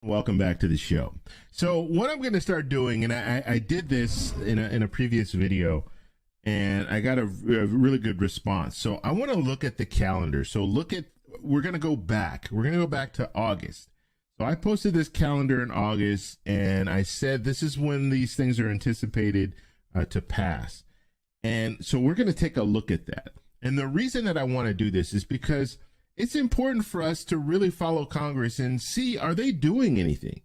Welcome back to the show. So what I'm going to start doing, and I did this in a previous video, and I got a really good response. So I want to look at the calendar. So we're going to go back. We're going to go back to August. So I posted this calendar in August, and I said this is when these things are anticipated to pass. And so we're going to take a look at that. And the reason that I want to do this is because it's important for us to really follow Congress and see, are they doing anything?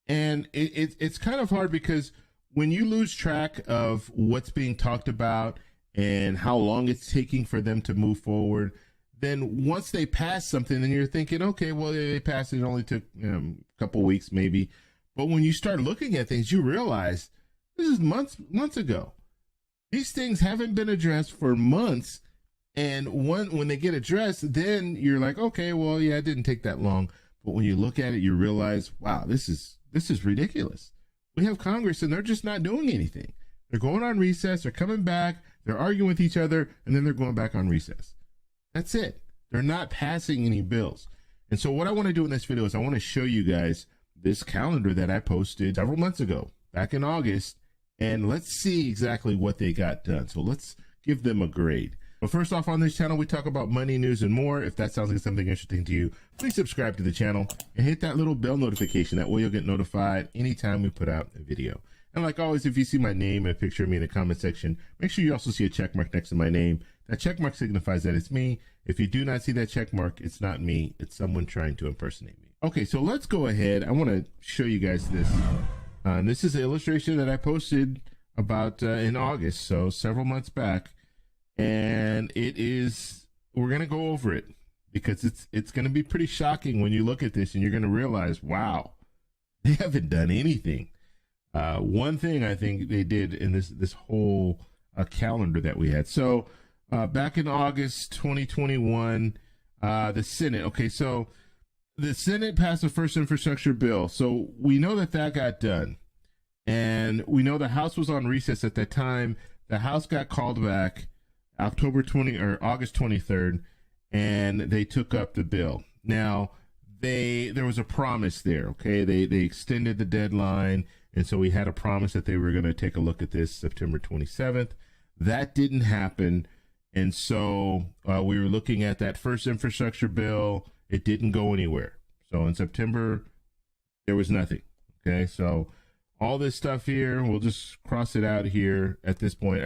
And it's kind of hard because when you lose track of what's being talked about and how long it's taking for them to move forward, then once they pass something, then you're thinking, okay, well, they passed it. It only took a couple weeks maybe. But when you start looking at things, you realize this is months ago. These things haven't been addressed for months. And when they get addressed, then you're like, okay, well, yeah, it didn't take that long. But when you look at it, you realize, wow, this is ridiculous. We have Congress and they're just not doing anything. They're going on recess. They're coming back. They're arguing with each other, and then they're going back on recess. That's it. They're not passing any bills. And so what I want to do in this video is I want to show you guys this calendar that I posted several months ago, back in August, and let's see exactly what they got done. So let's give them a grade. But first off, on this channel, we talk about money, news, and more. If that sounds like something interesting to you, please subscribe to the channel and hit that little bell notification. That way you'll get notified anytime we put out a video. And like always, if you see my name and a picture of me in the comment section, make sure you also see a check mark next to my name. That check mark signifies that it's me. If you do not see that check mark, it's not me. It's someone trying to impersonate me. Okay, so let's go ahead. I want to show you guys this. This is an illustration that I posted about in August, so several months back. And we're going to go over it because it's going to be pretty shocking when you look at this and you're going to realize, wow, they haven't done anything. One thing I think they did in this whole calendar that we had. So back in August 2021, the Senate. Okay, so the Senate passed the first infrastructure bill. So we know that got done. And we know the House was on recess at that time. The House got called back August 23rd, and they took up the bill. Now, there was a promise there, okay? They extended the deadline, and so we had a promise that they were going to take a look at this September 27th. That didn't happen, and so we were looking at that first infrastructure bill. It didn't go anywhere. So in September, there was nothing, okay? So all this stuff here, we'll just cross it out here at this point.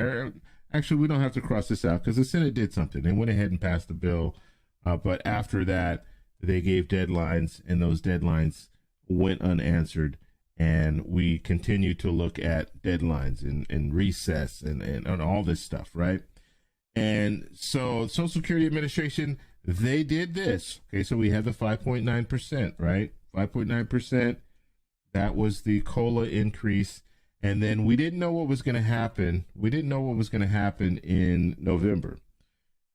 Actually, we don't have to cross this out because the Senate did something. They went ahead and passed the bill. But after that, they gave deadlines, and those deadlines went unanswered. And we continue to look at deadlines and recess and all this stuff, right? And so Social Security Administration, they did this. Okay, so we had the 5.9%, right? 5.9%. That was the COLA increase. And then we didn't know what was going to happen. We didn't know what was going to happen in November.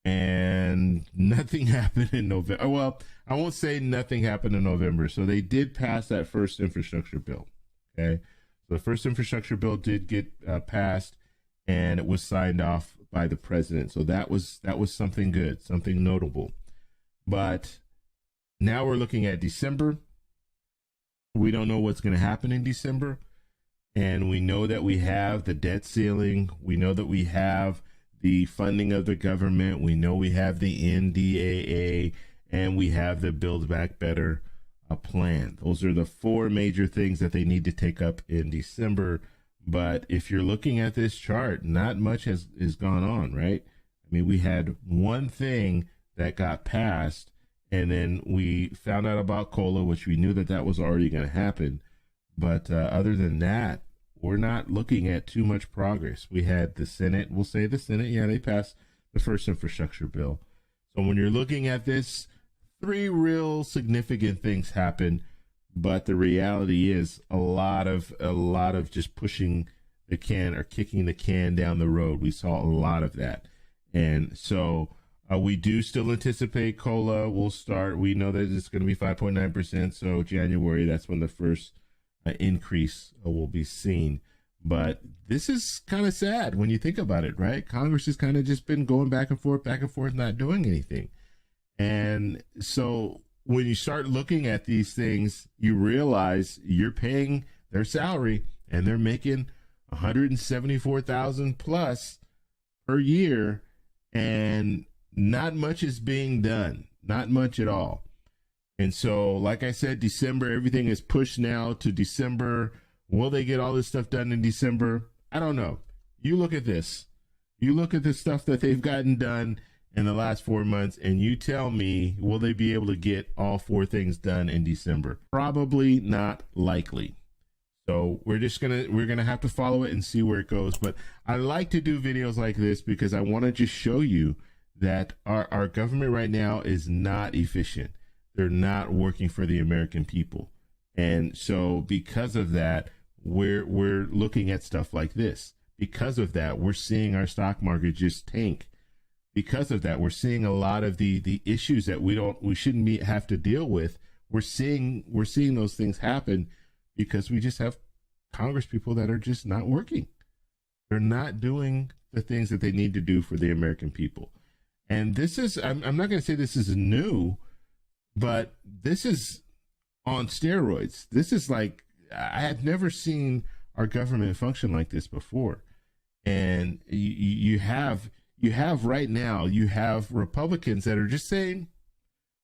And nothing happened in November. Well, I won't say nothing happened in November. So they did pass that first infrastructure bill. Okay. So the first infrastructure bill did get passed, and it was signed off by the president. So that was something good, something notable. But now we're looking at December. We don't know what's going to happen in December. And we know that we have the debt ceiling. We know that we have the funding of the government. We know we have the NDAA, and we have the Build Back Better plan. Those are the four major things that they need to take up in December. But if you're looking at this chart, not much has gone on, right? I mean, we had one thing that got passed, and then we found out about COLA, which we knew that was already going to happen. But other than that, we're not looking at too much progress. We had the Senate, we'll say the Senate, yeah, they passed the first infrastructure bill. So when you're looking at this, three real significant things happen, but the reality is a lot of just pushing the can or kicking the can down the road. We saw a lot of that. And so we do still anticipate COLA will start. We know that it's going to be 5.9%. So January, that's when the first increase will be seen. But this is kind of sad when you think about it, right? Congress has kind of just been going back and forth, not doing anything. And so when you start looking at these things, you realize you're paying their salary and they're making 174,000 plus per year, and not much is being done, not much at all. And so, like I said, December, everything is pushed now to December. Will they get all this stuff done in December? I don't know. You look at this. You look at the stuff that they've gotten done in the last 4 months, and you tell me, will they be able to get all 4 things done in December? Probably not likely. So we're gonna have to follow it and see where it goes. But I like to do videos like this because I want to just show you that our government right now is not efficient. They're not working for the American people. And so because of that, we're looking at stuff like this. Because of that, we're seeing our stock market just tank. Because of that, we're seeing a lot of the issues that we shouldn't have to deal with. We're seeing those things happen because we just have Congress people that are just not working. They're not doing the things that they need to do for the American people. And this is, I'm not going to say this is new, but this is on steroids. This is like, I have never seen our government function like this before. And you have right now, you have Republicans that are just saying,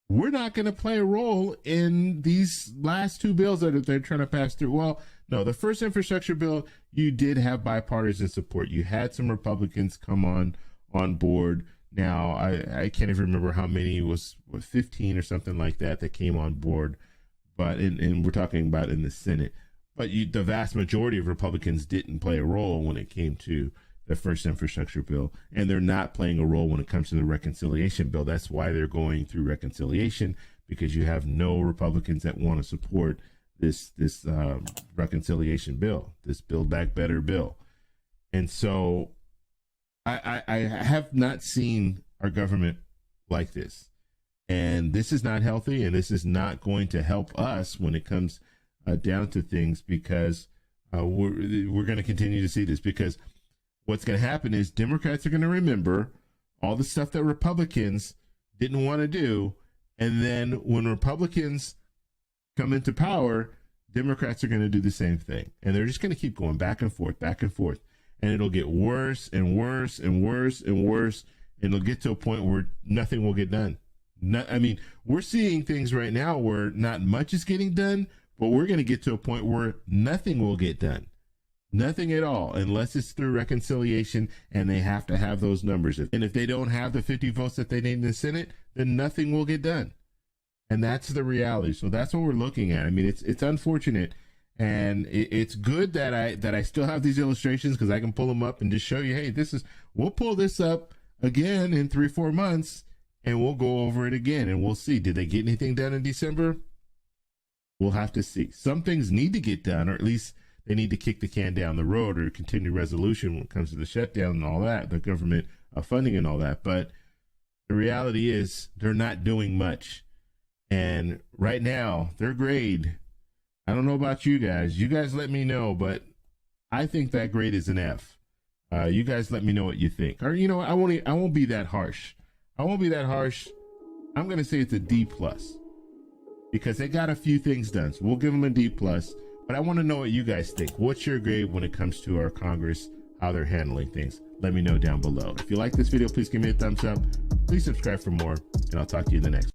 we're not going to play a role in these last 2 bills that they're trying to pass through. Well, no, the first infrastructure bill, you did have bipartisan support. You had some Republicans come on board. Now, I can't even remember how many, it was 15 or something like that came on board. But and we're talking about in the Senate. But the vast majority of Republicans didn't play a role when it came to the first infrastructure bill, and they're not playing a role when it comes to the reconciliation bill. That's why they're going through reconciliation, because you have no Republicans that want to support this reconciliation bill, this Build Back Better bill. And so I have not seen our government like this, and this is not healthy, and this is not going to help us when it comes down to things, because we're going to continue to see this, because what's going to happen is Democrats are going to remember all the stuff that Republicans didn't want to do. And then when Republicans come into power, Democrats are going to do the same thing. And they're just going to keep going back and forth, back and forth. And it'll get worse and worse and worse and worse. And it'll get to a point where nothing will get done. I mean, we're seeing things right now where not much is getting done, but we're going to get to a point where nothing will get done. Nothing at all, unless it's through reconciliation, and they have to have those numbers. And if they don't have the 50 votes that they need in the Senate, then nothing will get done. And that's the reality. So that's what we're looking at. I mean, it's unfortunate, and it's good that I still have these illustrations, because I can pull them up and just show you, hey, we'll pull this up again in 3-4 months, and we'll go over it again, and we'll see. Did they get anything done in December? We'll have to see. Some things need to get done, or at least they need to kick the can down the road, or continue resolution when it comes to the shutdown and all that, the government funding and all that. But the reality is they're not doing much. And right now, their grade, I don't know about you guys. You guys let me know, but I think that grade is an F. You guys let me know what you think. Or, you know, I won't be that harsh. I won't be that harsh. I'm going to say it's a D+, because they got a few things done. So we'll give them a D+. But I want to know what you guys think. What's your grade when it comes to our Congress, how they're handling things? Let me know down below. If you like this video, please give me a thumbs up. Please subscribe for more, and I'll talk to you in the next one.